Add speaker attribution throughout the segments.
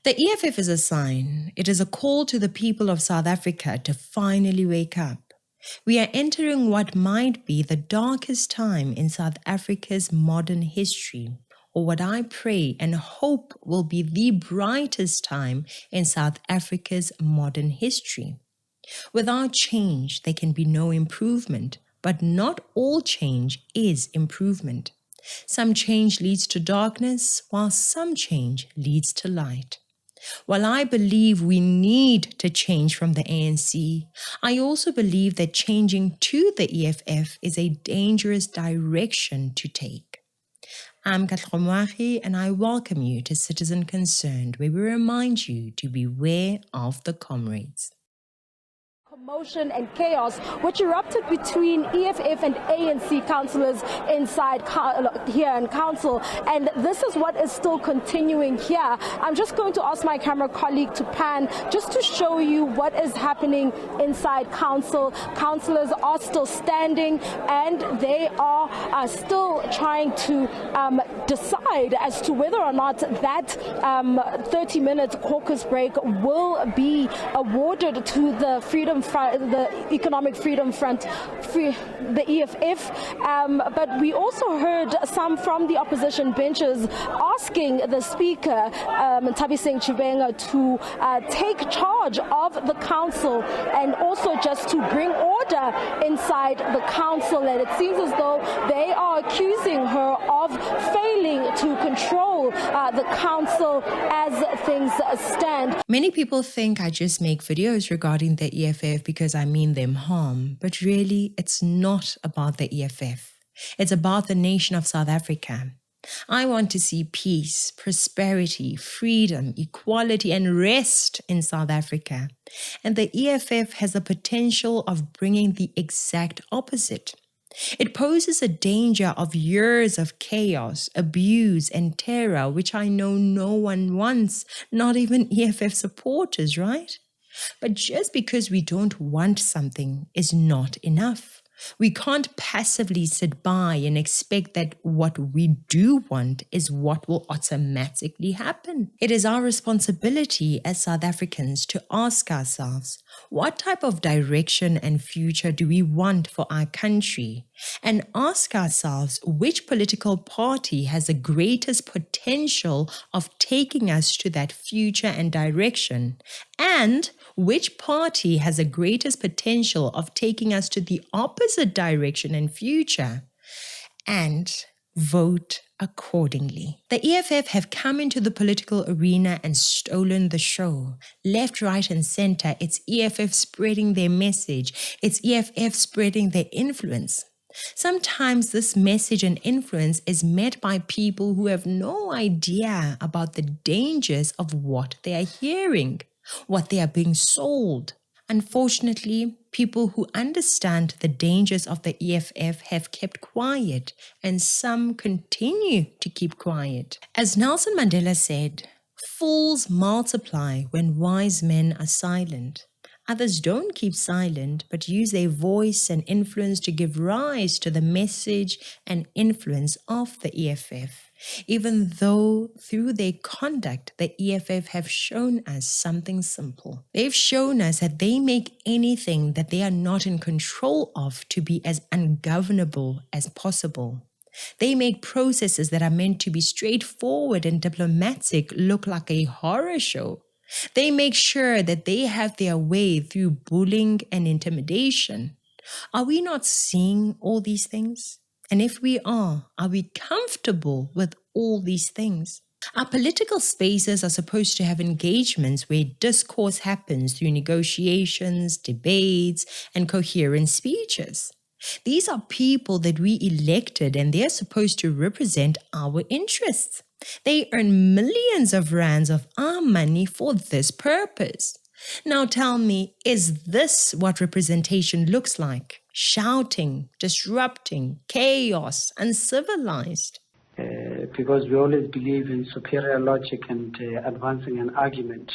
Speaker 1: The EFF is a sign. It is a call to the people of South Africa to finally wake up. We are entering what might be the darkest time in South Africa's modern history, or what I pray and hope will be the brightest time in South Africa's modern history. Without change, there can be no improvement, but not all change is improvement. Some change leads to darkness, while some change leads to light. While I believe we need to change from the ANC, I also believe that changing to the EFF is a dangerous direction to take. I'm Katlomwahi, and I welcome you to Citizen Concerned, where we remind you to beware of the comrades.
Speaker 2: Commotion and chaos which erupted between EFF and ANC councillors inside here in council, and this is what is still continuing here. I'm just going to ask my camera colleague to pan just to show you what is happening inside council. Councillors are still standing and they are still trying to decide as to whether or not that 30-minute caucus break will be awarded to the the Economic Freedom Front, the EFF, but we also heard some from the opposition benches asking the Speaker, Thabiseng Chibenga, to take charge of the council and also just to bring order inside the council. And it seems as though they are accusing her of failing to control the council as things stand.
Speaker 1: Many people think I just make videos regarding the EFF because I mean them harm, but really it's not about the EFF. It's about the nation of South Africa. I want to see peace, prosperity, freedom, equality, and rest in South Africa. And the EFF has the potential of bringing the exact opposite. It poses a danger of years of chaos, abuse, and terror, which I know no one wants, not even EFF supporters, right? But just because we don't want something is not enough. We can't passively sit by and expect that what we do want is what will automatically happen. It is our responsibility as South Africans to ask ourselves, what type of direction and future do we want for our country? And ask ourselves which political party has the greatest potential of taking us to that future and direction, and which party has the greatest potential of taking us to the opposite direction and future, and vote accordingly. The EFF have come into the political arena and stolen the show. Left, right, and center, it's EFF spreading their message. It's EFF spreading their influence. Sometimes this message and influence is met by people who have no idea about the dangers of what they are hearing, what they are being sold. Unfortunately, people who understand the dangers of the EFF have kept quiet, and some continue to keep quiet. As Nelson Mandela said, fools multiply when wise men are silent. Others don't keep silent, but use their voice and influence to give rise to the message and influence of the EFF, even though through their conduct, the EFF have shown us something simple. They've shown us that they make anything that they are not in control of to be as ungovernable as possible. They make processes that are meant to be straightforward and diplomatic look like a horror show. They make sure that they have their way through bullying and intimidation. Are we not seeing all these things? And if we are we comfortable with all these things? Our political spaces are supposed to have engagements where discourse happens through negotiations, debates, and coherent speeches. These are people that we elected, and they're supposed to represent our interests. They earn millions of rands of our money for this purpose. Now tell me, is this what representation looks like? Shouting, disrupting, chaos, uncivilized.
Speaker 3: Because we always believe in superior logic and advancing an argument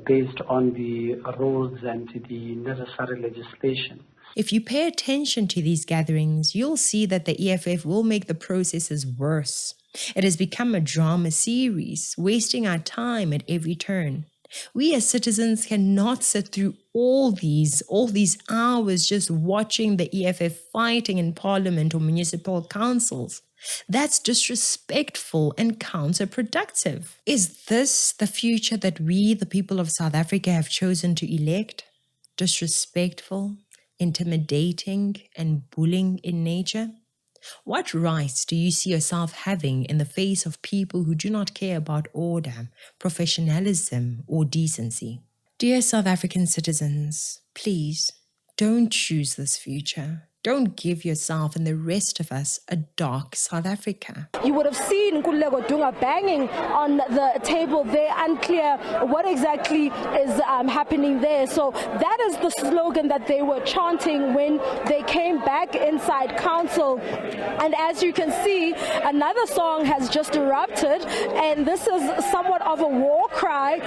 Speaker 3: based on the rules and the necessary legislation.
Speaker 1: If you pay attention to these gatherings, you'll see that the EFF will make the processes worse. It has become a drama series, wasting our time at every turn. We as citizens cannot sit through all these hours just watching the EFF fighting in parliament or municipal councils. That's disrespectful and counterproductive. Is this the future that we, the people of South Africa, have chosen to elect? Disrespectful, intimidating, and bullying in nature? What rights do you see yourself having in the face of people who do not care about order, professionalism, or decency? Dear South African citizens, please don't choose this future. Don't give yourself and the rest of us a dark South Africa.
Speaker 2: You would have seen Nkululeko Dunga banging on the table there, unclear what exactly is happening there. So that is the slogan that they were chanting when they came back inside council. And as you can see, another song has just erupted, and this is somewhat of a war cry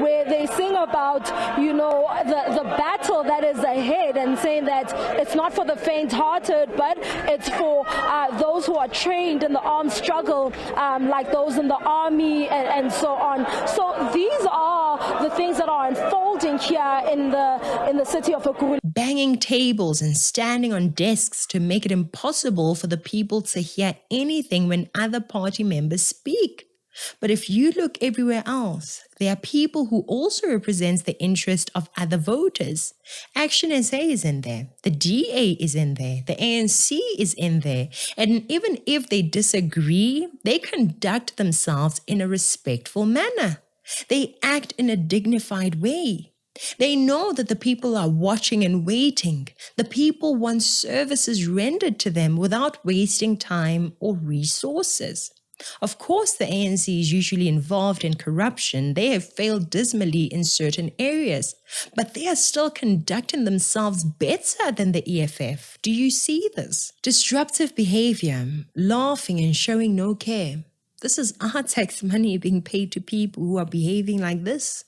Speaker 2: where they sing about, you know, the battle that is ahead, and saying that it's not for the faint-hearted, but it's for those who are trained in the armed struggle, like those in the army and so on. So these are the things that are unfolding here in the city of Ekurhuleni.
Speaker 1: Banging tables and standing on desks to make it impossible for the people to hear anything when other party members speak. But if you look everywhere else, there are people who also represent the interest of other voters. Action SA is in there, the DA is in there, the ANC is in there. And even if they disagree, they conduct themselves in a respectful manner. They act in a dignified way. They know that the people are watching and waiting. The people want services rendered to them without wasting time or resources. Of course, the ANC is usually involved in corruption. They have failed dismally in certain areas, but they are still conducting themselves better than the EFF. Do you see this? Disruptive behavior, laughing and showing no care. This is our tax money being paid to people who are behaving like this.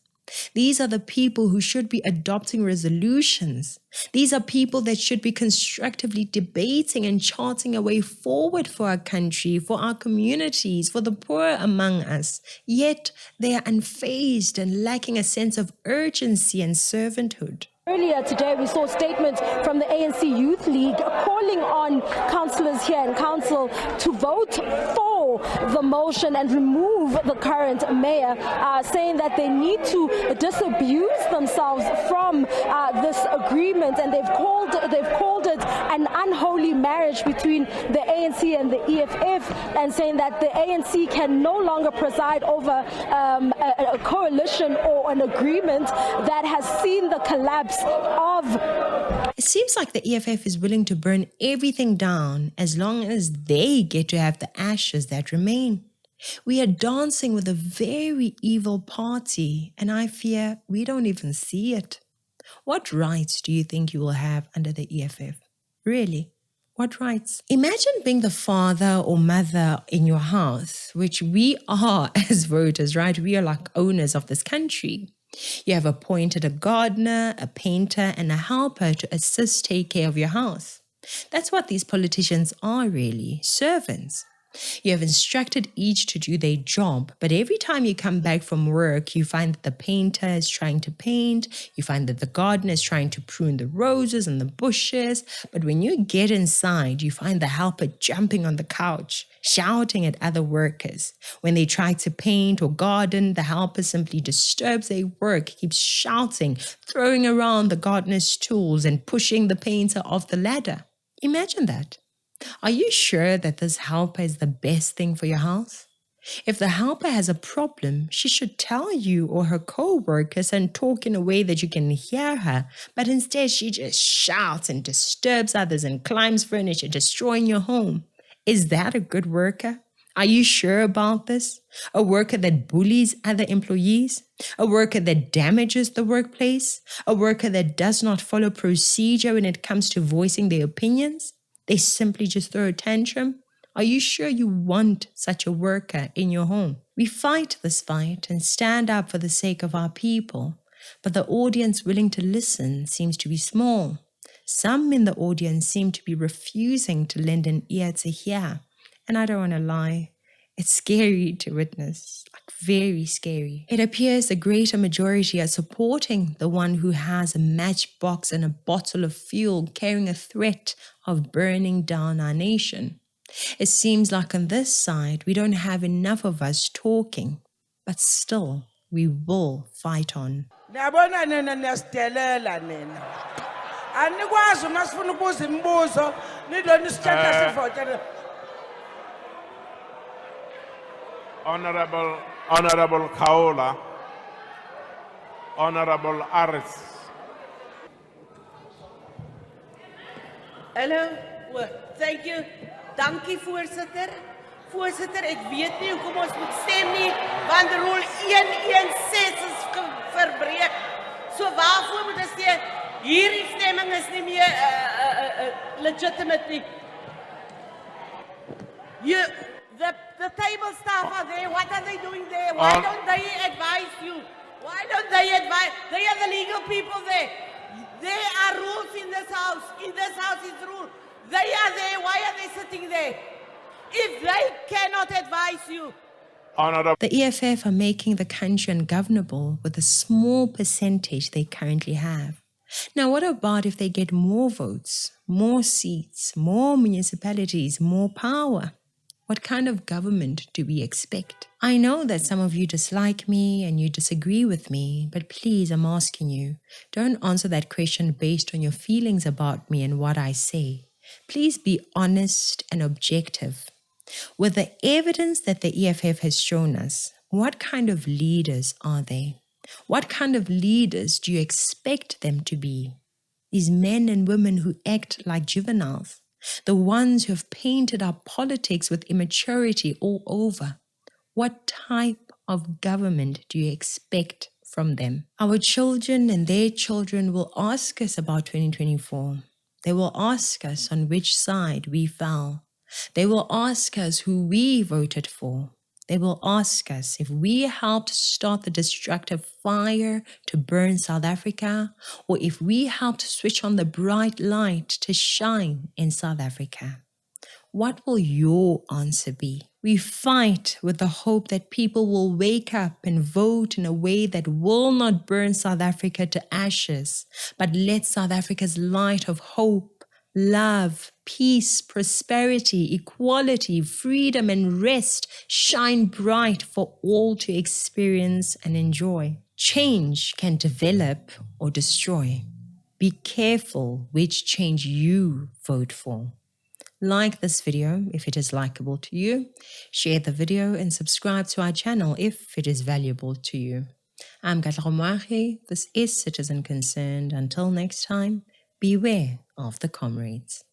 Speaker 1: These are the people who should be adopting resolutions. These are people that should be constructively debating and charting a way forward for our country, for our communities, for the poor among us. Yet they are unfazed and lacking a sense of urgency and servanthood.
Speaker 2: Earlier today, we saw statements from the ANC Youth League calling on councillors here in council to vote for the motion and remove the current mayor, saying that they need to disabuse themselves from this agreement, and they've called it an unholy marriage between the ANC and the EFF, and saying that the ANC can no longer preside over a coalition or an agreement that has seen the collapse of.
Speaker 1: It seems like the EFF is willing to burn everything down as long as they get to have the ashes that remain. We are dancing with a very evil party, and I fear we don't even see it. What rights do you think you will have under the EFF? Really? What rights? Imagine being the father or mother in your house, which we are as voters, right? We are like owners of this country. You have appointed a gardener, a painter, and a helper to assist take care of your house. That's what these politicians are really, servants. You have instructed each to do their job, but every time you come back from work, you find that the painter is trying to paint, you find that the gardener is trying to prune the roses and the bushes, but when you get inside, you find the helper jumping on the couch, shouting at other workers. When they try to paint or garden, the helper simply disturbs their work, keeps shouting, throwing around the gardener's tools and pushing the painter off the ladder. Imagine that. Are you sure that this helper is the best thing for your house? If the helper has a problem, she should tell you or her co-workers and talk in a way that you can hear her, but instead she just shouts and disturbs others and climbs furniture, destroying your home. Is that a good worker? Are you sure about this? A worker that bullies other employees? A worker that damages the workplace? A worker that does not follow procedure when it comes to voicing their opinions? They simply just throw a tantrum? Are you sure you want such a worker in your home? We fight this fight and stand up for the sake of our people, but the audience willing to listen seems to be small. Some in the audience seem to be refusing to lend an ear to hear. And I don't want to lie, It's scary to witness, like very scary. It appears the greater majority are supporting the one who has a matchbox and a bottle of fuel carrying a threat of burning down our nation. It seems like on this side, we don't have enough of us talking, but still, we will fight on.
Speaker 4: Niyabona nina niyasidelela nina. Anikwazi uma sifuna ukubuza imibuzo nidlona isitshela sivotele.
Speaker 5: Honorable Kaola, Honorable Aris.
Speaker 6: Hallo, thank you. Dankie voorsitter. Voorsitter, ek weet nie hoekom ons moet stem nie, want rol 116 is verbreek. So waarvoor moet ons stem? Hierdie stemming is nie meer legitimate nie. The table staff are there. What are they doing there? Why don't they advise you? Why don't they advise? They are the legal people there. There are rules in this house. In this house is rules. They are there. Why are they sitting there? If they cannot advise you.
Speaker 1: The EFF are making the country ungovernable with the small percentage they currently have. Now, what about if they get more votes, more seats, more municipalities, more power? What kind of government do we expect? I know that some of you dislike me and you disagree with me, but please, I'm asking you, don't answer that question based on your feelings about me and what I say. Please be honest and objective. With the evidence that the EFF has shown us, what kind of leaders are they? What kind of leaders do you expect them to be? These men and women who act like juveniles, the ones who have painted our politics with immaturity all over. What type of government do you expect from them? Our children and their children will ask us about 2024. They will ask us on which side we fell. They will ask us who we voted for. They will ask us if we helped start the destructive fire to burn South Africa, or if we helped switch on the bright light to shine in South Africa. What will your answer be? We fight with the hope that people will wake up and vote in a way that will not burn South Africa to ashes, but let South Africa's light of hope, love, peace, prosperity, equality, freedom, and rest shine bright for all to experience and enjoy. Change can develop or destroy. Be careful which change you vote for. Like this video if it is likable to you. Share the video and subscribe to our channel if it is valuable to you. I'm Ekurhuleni. This is Citizen Concerned. Until next time, beware of the comrades.